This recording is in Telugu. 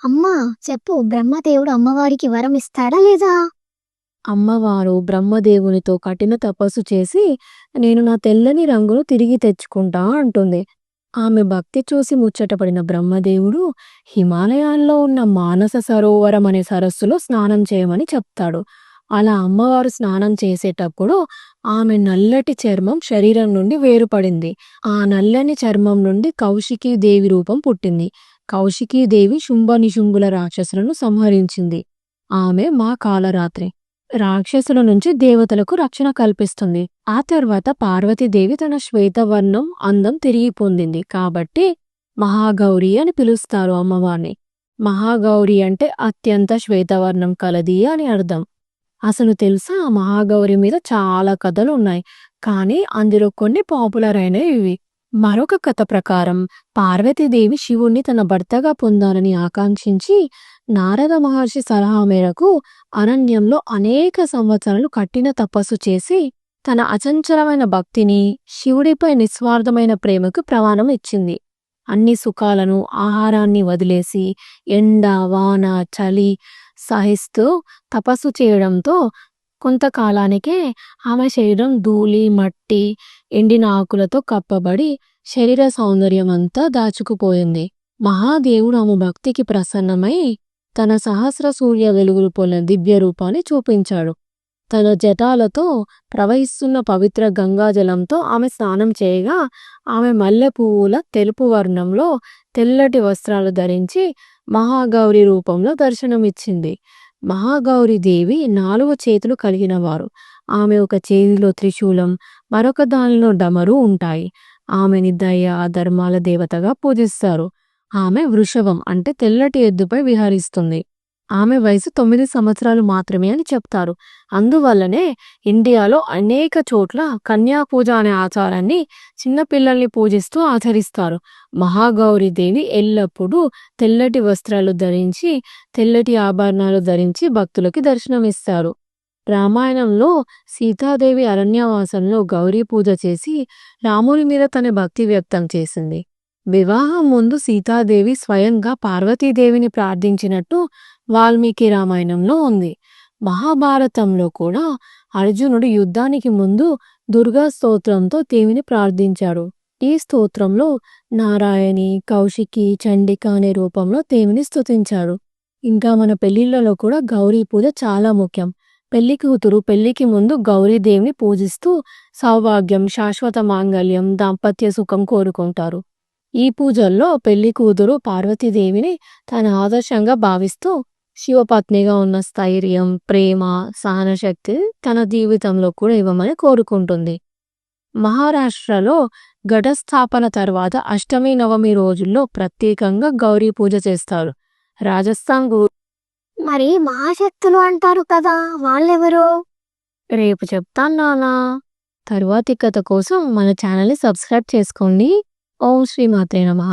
అమ్మా చెప్పు, బ్రహ్మదేవుడు అమ్మవారికి వరం ఇస్తాడా లేదా? అమ్మవారు బ్రహ్మదేవునితో కఠిన తపస్సు చేసి నేను నా తెల్లని రంగును తిరిగి తెచ్చుకుంటా అంటుంది. ఆమె భక్తి చూసి ముచ్చటపడిన బ్రహ్మదేవుడు హిమాలయాల్లో ఉన్న మానస సరోవరం అనే సరస్సులో స్నానం చేయమని చెప్తాడు. అలా అమ్మవారు స్నానం చేసేటప్పుడు ఆమె నల్లటి చర్మం శరీరం నుండి వేరుపడింది. ఆ నల్లని చర్మం నుండి కౌశికీ దేవి రూపం పుట్టింది. కౌశికీ దేవి శుంభ నిశుంభుల రాక్షసులను సంహరించింది. ఆమె మా కాలరాత్రి. రాక్షసుల నుంచి దేవతలకు రక్షణ కల్పిస్తుంది. ఆ తర్వాత పార్వతీదేవి తన శ్వేతవర్ణం అందం తిరిగి పొందింది కాబట్టి మహాగౌరి అని పిలుస్తారు అమ్మవారిని. మహాగౌరి అంటే అత్యంత శ్వేతవర్ణం కలది అని అర్థం. అసలు తెలుసా, మహాగౌరి మీద చాలా కథలు ఉన్నాయి, కానీ అందులో కొన్ని పాపులర్ అయినవి ఇవి. మరొక కథ ప్రకారం పార్వతీదేవి శివుణ్ణి తన భర్తగా పొందాలని ఆకాంక్షించి నారద మహర్షి సలహా మేరకు అరణ్యంలో అనేక సంవత్సరాలు కఠిన తపస్సు చేసి తన అచంచలమైన భక్తిని, శివుడిపై నిస్వార్థమైన ప్రేమకు ప్రమాణం ఇచ్చింది. అన్ని సుఖాలను, ఆహారాన్ని వదిలేసి ఎండ, వాన, చలి సహిస్తూ తపస్సు చేయడంతో కొంతకాలానికే ఆమె శరీరం ధూళి, మట్టి, ఎండిన ఆకులతో కప్పబడి శరీర సౌందర్యం అంతా దాచుకుపోయింది. మహాదేవుడు ఆమె భక్తికి ప్రసన్నమై తన సహస్ర సూర్య వెలుగులు పోలిన దివ్య రూపాన్ని చూపించాడు. తన జటాలతో ప్రవహిస్తున్న పవిత్ర గంగాజలంతో ఆమె స్నానం చేయగా ఆమె మల్లె పువ్వుల తెలుపు వర్ణంలో తెల్లటి వస్త్రాలు ధరించి మహాగౌరి రూపంలో దర్శనమిచ్చింది. మహాగౌరి దేవి 4 చేతులు కలిగినవారు. ఆమె ఒక చేతిలో త్రిశూలం, మరొక దానిలో డమరు ఉంటాయి. ఆమెని దయ, ధర్మాల దేవతగా పూజిస్తారు. ఆమె వృషభం అంటే తెల్లటి ఎద్దుపై విహరిస్తుంది. ఆమె వయసు 9 సంవత్సరాలు మాత్రమే అని చెప్తారు. అందువల్లనే ఇండియాలో అనేక చోట్ల కన్యాపూజ అనే ఆచారాన్ని చిన్నపిల్లల్ని పూజిస్తూ ఆచరిస్తారు. మహాగౌరి దేవి ఎల్లప్పుడూ తెల్లటి వస్త్రాలు ధరించి, తెల్లటి ఆభరణాలు ధరించి భక్తులకి దర్శనమిస్తారు. రామాయణంలో సీతాదేవి అరణ్యవాసంలో గౌరీ పూజ చేసి రాముని మీద తన భక్తి వ్యక్తం చేసింది. వివాహం ముందు సీతాదేవి స్వయంగా పార్వతీదేవిని ప్రార్థించినట్టు వాల్మీకి రామాయణంలో ఉంది. మహాభారతంలో కూడా అర్జునుడు యుద్ధానికి ముందు దుర్గా స్తోత్రంతో దేవిని ప్రార్థించాడు. ఈ స్తోత్రంలో నారాయణి, కౌశికి, చండిక అనే రూపంలో దేవిని స్తుతించాడు. ఇంకా మన పెళ్లిళ్లలో కూడా గౌరీ పూజ చాలా ముఖ్యం. పెళ్లి కూతురు పెళ్లికి ముందు గౌరీదేవిని పూజిస్తూ సౌభాగ్యం, శాశ్వత మాంగళ్యం, దాంపత్య సుఖం కోరుకుంటారు. ఈ పూజల్లో పెళ్లి కూతురు పార్వతీదేవిని తన ఆదర్శంగా భావిస్తూ శివపత్నిగా ఉన్న స్థైర్యం, ప్రేమ, సహనశక్తి తన జీవితంలో కూడా ఇవ్వమని కోరుకుంటుంది. మహారాష్ట్రలో ఘటస్థాపన తర్వాత అష్టమి, నవమి రోజుల్లో ప్రత్యేకంగా గౌరీ పూజ చేస్తారు. రాజస్థాన్ మరి మహాశక్తులు అంటారు కదా, వాళ్ళెవరు? రేపు చెప్తాను నానా. తరువాతి కథ కోసం మన ఛానల్ని సబ్స్క్రైబ్ చేసుకోండి. ఓం శ్రీ మాత్రే నమః.